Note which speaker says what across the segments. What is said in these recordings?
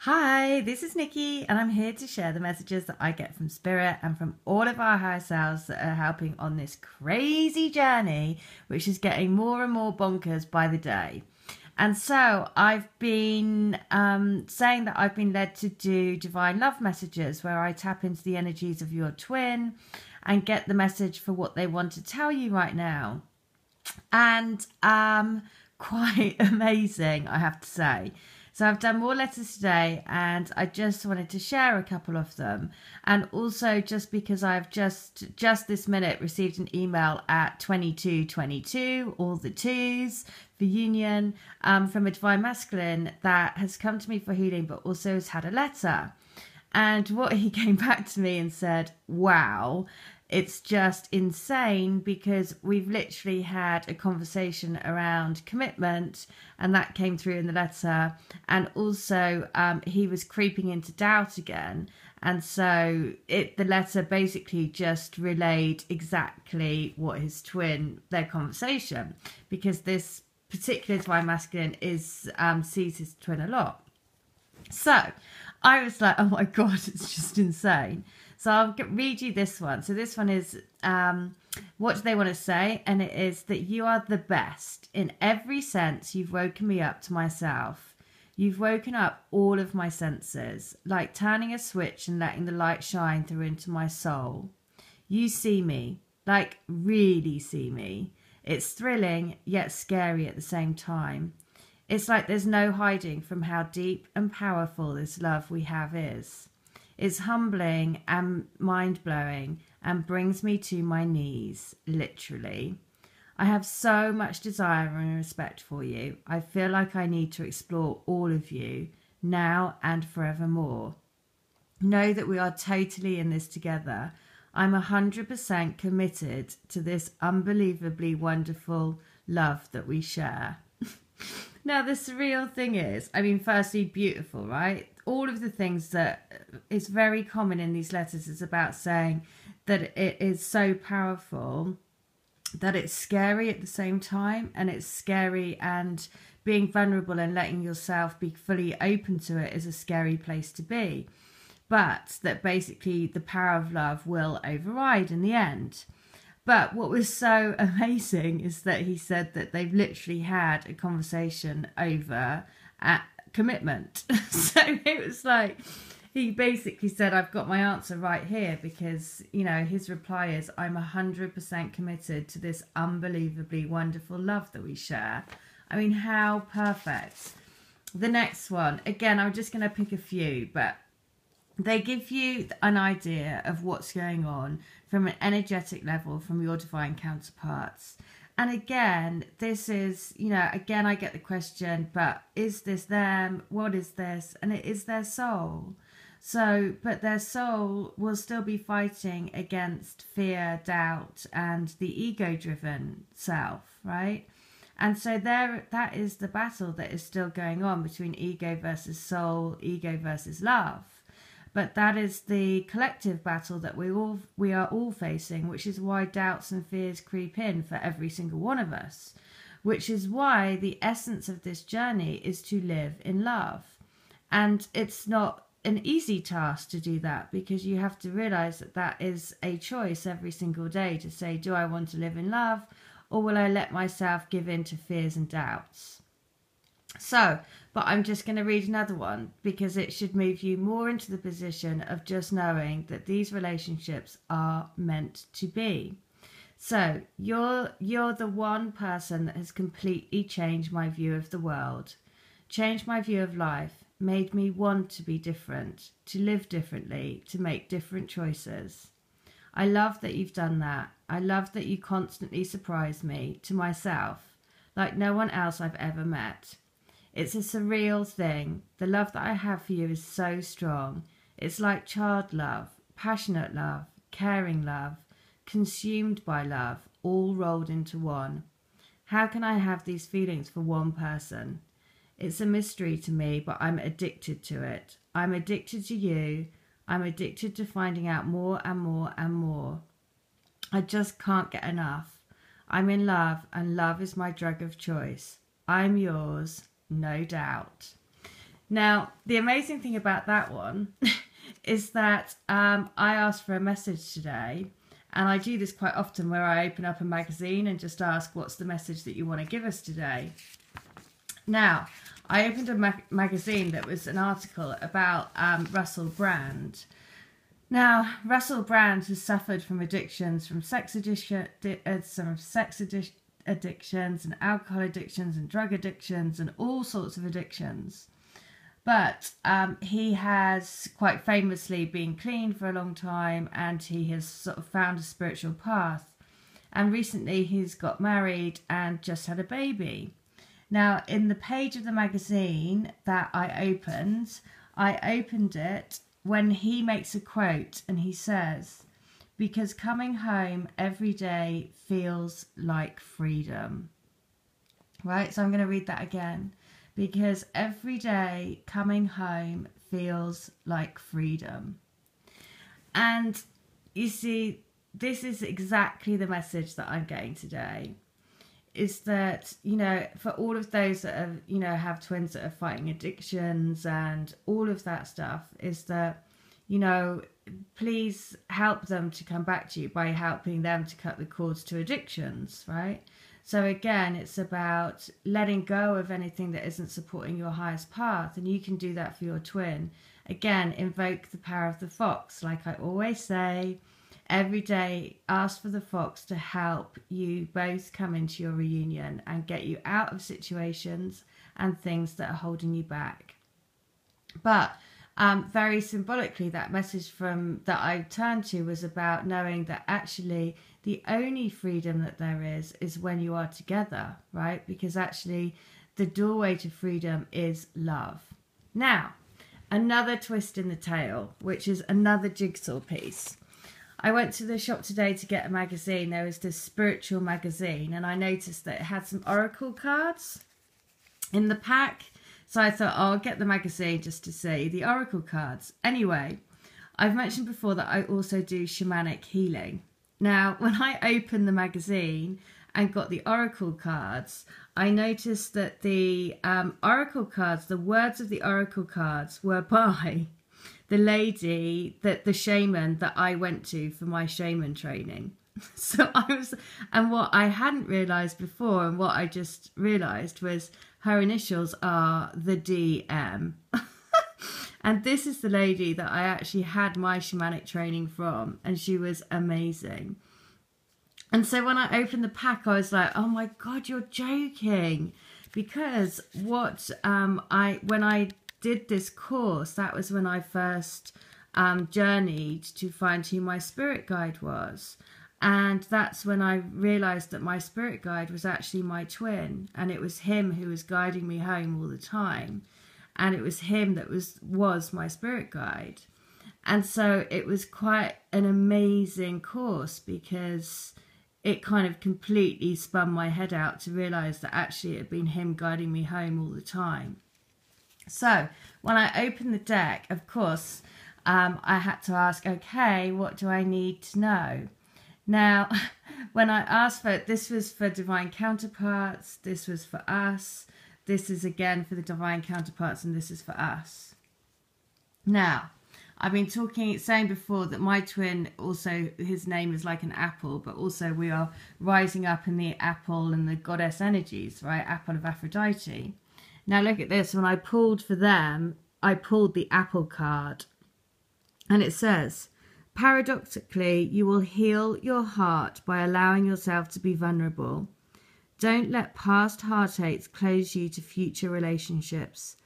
Speaker 1: Hi, this is Nikki, and I'm here to share the messages that I get from Spirit and from all of our higher selves that are helping on this crazy journey, which is getting more and more bonkers by the day. And so I've been saying that I've been led to do divine love messages where I tap into the energies of your twin and get the message for what they want to tell you right now. And quite amazing, I have to say. So I've done more letters today, and I just wanted to share a couple of them. And also just because I've just this minute received an email at 2222, all the twos for union, from a divine masculine that has come to me for healing, but also has had a letter. And what he came back to me and said, wow, it's just insane because we've literally had a conversation around commitment, and that came through in the letter. And also he was creeping into doubt again. And so the letter basically just relayed exactly what his twin, their conversation, because this particular divine masculine sees his twin a lot. So I was like, oh my God, it's just insane. So I'll read you this one. So this one is, what do they want to say? And it is that you are the best. In every sense, you've woken me up to myself. You've woken up all of my senses, like turning a switch and letting the light shine through into my soul. You see me, like really see me. It's thrilling, yet scary at the same time. It's like there's no hiding from how deep and powerful this love we have is. It's humbling and mind-blowing and brings me to my knees, literally. I have so much desire and respect for you. I feel like I need to explore all of you, now and forevermore. Know that we are totally in this together. I'm 100% committed to this unbelievably wonderful love that we share. Now, the surreal thing is, I mean, firstly, beautiful, right? All of the things that is very common in these letters is about saying that it is so powerful that it's scary at the same time, and it's scary, and being vulnerable and letting yourself be fully open to it is a scary place to be. But that basically the power of love will override in the end. But what was so amazing is that he said that they've literally had a conversation over commitment. So it was like, he basically said, I've got my answer right here, because, you know, his reply is, I'm 100% committed to this unbelievably wonderful love that we share. I mean, how perfect. The next one, again, I'm just going to pick a few, but they give you an idea of what's going on from an energetic level from your divine counterparts. And again, this is, you know, again, I get the question, but is this them? What is this? And it is their soul. So, but their soul will still be fighting against fear, doubt, and the ego-driven self, right? And so that is the battle that is still going on between ego versus soul, ego versus love. But that is the collective battle that we are all facing, which is why doubts and fears creep in for every single one of us, which is why the essence of this journey is to live in love. And it's not an easy task to do that, because you have to realize that that is a choice every single day to say, do I want to live in love, or will I let myself give in to fears and doubts? So, but I'm just going to read another one, because it should move you more into the position of just knowing that these relationships are meant to be. So you're the one person that has completely changed my view of the world, changed my view of life, made me want to be different, to live differently, to make different choices. I love that you've done that. I love that you constantly surprise me, to myself, like no one else I've ever met. It's a surreal thing. The love that I have for you is so strong. It's like child love, passionate love, caring love, consumed by love, all rolled into one. How can I have these feelings for one person? It's a mystery to me, but I'm addicted to it. I'm addicted to you. I'm addicted to finding out more and more and more. I just can't get enough. I'm in love, and love is my drug of choice. I'm yours, no doubt. Now, the amazing thing about that one is that I asked for a message today, and I do this quite often where I open up a magazine and just ask, what's the message that you want to give us today? Now, I opened a magazine that was an article about Russell Brand. Now, Russell Brand has suffered from addictions, from sex addictions and alcohol addictions and drug addictions and all sorts of addictions. But he has quite famously been clean for a long time, and he has sort of found a spiritual path. And recently he's got married and just had a baby. Now, in the page of the magazine that I opened it when he makes a quote, and he says, "Because coming home every day feels like freedom." Right? So I'm going to read that again. Because every day coming home feels like freedom. And you see, this is exactly the message that I'm getting today. Is that, you know, for all of those that have, you know, have twins that are fighting addictions and all of that stuff, is that, you know, please help them to come back to you by helping them to cut the cords to addictions, right? So again, it's about letting go of anything that isn't supporting your highest path, and you can do that for your twin. Again, invoke the power of the fox. Like I always say, every day ask for the fox to help you both come into your reunion and get you out of situations and things that are holding you back. But very symbolically, that message that I turned to was about knowing that actually the only freedom that there is when you are together, right? Because actually the doorway to freedom is love. Now, another twist in the tale, which is another jigsaw piece. I went to the shop today to get a magazine. There was this spiritual magazine, and I noticed that it had some oracle cards in the pack. So I thought, oh, I'll get the magazine just to see the oracle cards. Anyway, I've mentioned before that I also do shamanic healing. Now, when I opened the magazine and got the oracle cards, I noticed that the oracle cards, the words of the oracle cards were by the lady, the shaman that I went to for my shaman training. So and what I hadn't realised before, and what I just realised, was her initials are the DM. And this is the lady that I actually had my shamanic training from, and she was amazing. And so when I opened the pack, I was like, oh my God, you're joking. Because when I did this course, that was when I first journeyed to find who my spirit guide was. And that's when I realised that my spirit guide was actually my twin, and it was him who was guiding me home all the time. And it was him that was my spirit guide. And so it was quite an amazing course, because it kind of completely spun my head out to realise that actually it had been him guiding me home all the time. So when I opened the deck, of course, I had to ask, okay, what do I need to know? Now, when I asked for it, this was for Divine Counterparts, this was for us, this is again for the Divine Counterparts, and this is for us. Now, I've been saying before that my twin also, his name is like an apple, but also we are rising up in the apple and the goddess energies, right? Apple of Aphrodite. Now look at this. When I pulled for them, I pulled the apple card. And it says, paradoxically, you will heal your heart by allowing yourself to be vulnerable. Don't let past heartaches close you to future relationships.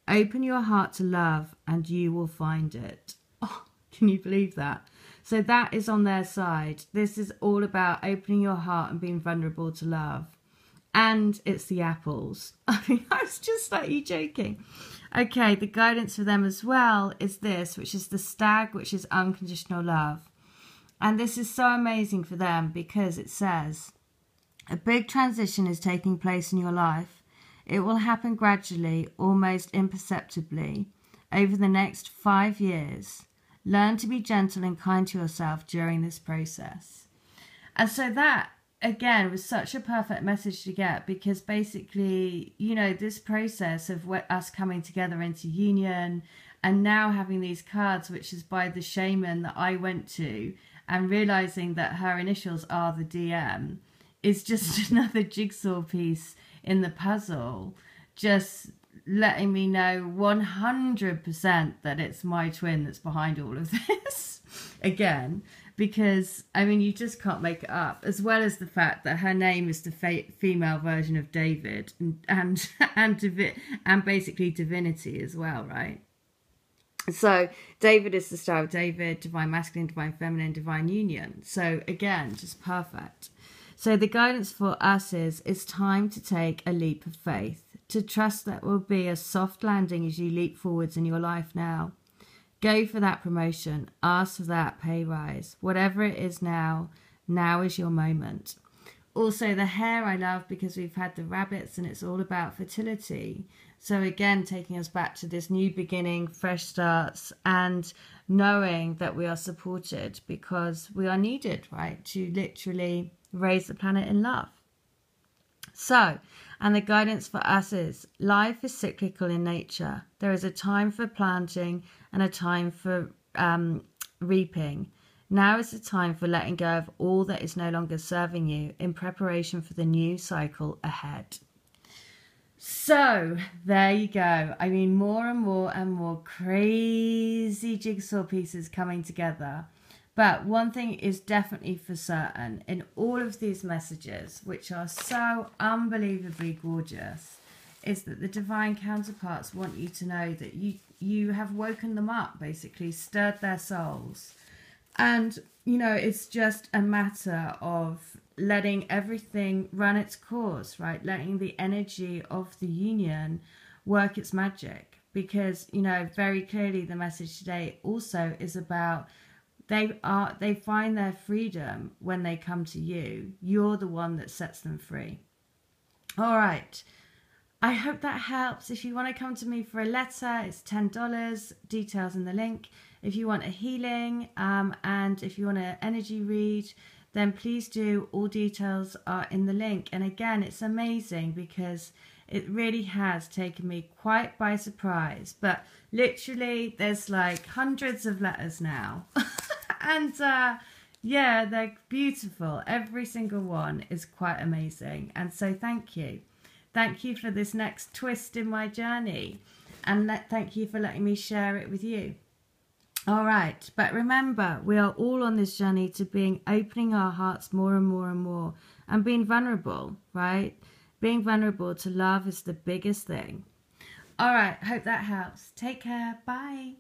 Speaker 1: Open your heart to love and you will find it. Oh, can you believe that? So that is on their side. This is all about opening your heart and being vulnerable to love. And it's the apples. I mean, I was just like, you joking? Okay, the guidance for them as well is this, which is the stag, which is unconditional love. And this is so amazing for them because it says, a big transition is taking place in your life. It will happen gradually, almost imperceptibly, over the next 5 years. Learn to be gentle and kind to yourself during this process. And so that again, was such a perfect message to get, because basically, you know, this process of us coming together into union and now having these cards, which is by the shaman that I went to, and realizing that her initials are the DM, is just another jigsaw piece in the puzzle, just letting me know 100% that it's my twin that's behind all of this. Again, because I mean, you just can't make it up, as well as the fact that her name is the female version of David, and basically divinity as well, right? So David is the Star of David, divine masculine, divine feminine, divine union. So again, just perfect. So the guidance for us is, it's time to take a leap of faith, to trust that will be a soft landing as you leap forwards in your life now. Go for that promotion, ask for that pay rise, whatever it is now is your moment. Also, the hair I love, because we've had the rabbits and it's all about fertility. So again, taking us back to this new beginning, fresh starts, and knowing that we are supported because we are needed, right, to literally raise the planet in love. So, and the guidance for us is, life is cyclical in nature. There is a time for planting and a time for reaping. Now is the time for letting go of all that is no longer serving you in preparation for the new cycle ahead. So there you go. I mean, more and more and more crazy jigsaw pieces coming together. But one thing is definitely for certain, in all of these messages, which are so unbelievably gorgeous, is that the divine counterparts want you to know that you have woken them up, basically, stirred their souls. And, you know, it's just a matter of letting everything run its course, right? Letting the energy of the union work its magic. Because, you know, very clearly the message today also is about they find their freedom when they come to you. You're the one that sets them free. All right. I hope that helps. If you want to come to me for a letter, it's $10. Details in the link. If you want a healing and if you want an energy read, then please do. All details are in the link. And again, it's amazing because it really has taken me quite by surprise. But literally, there's like hundreds of letters now. And yeah, they're beautiful. Every single one is quite amazing. And so thank you. Thank you for this next twist in my journey. And thank you for letting me share it with you. All right. But remember, we are all on this journey to opening our hearts more and more and more. And being vulnerable, right? Being vulnerable to love is the biggest thing. All right. Hope that helps. Take care. Bye.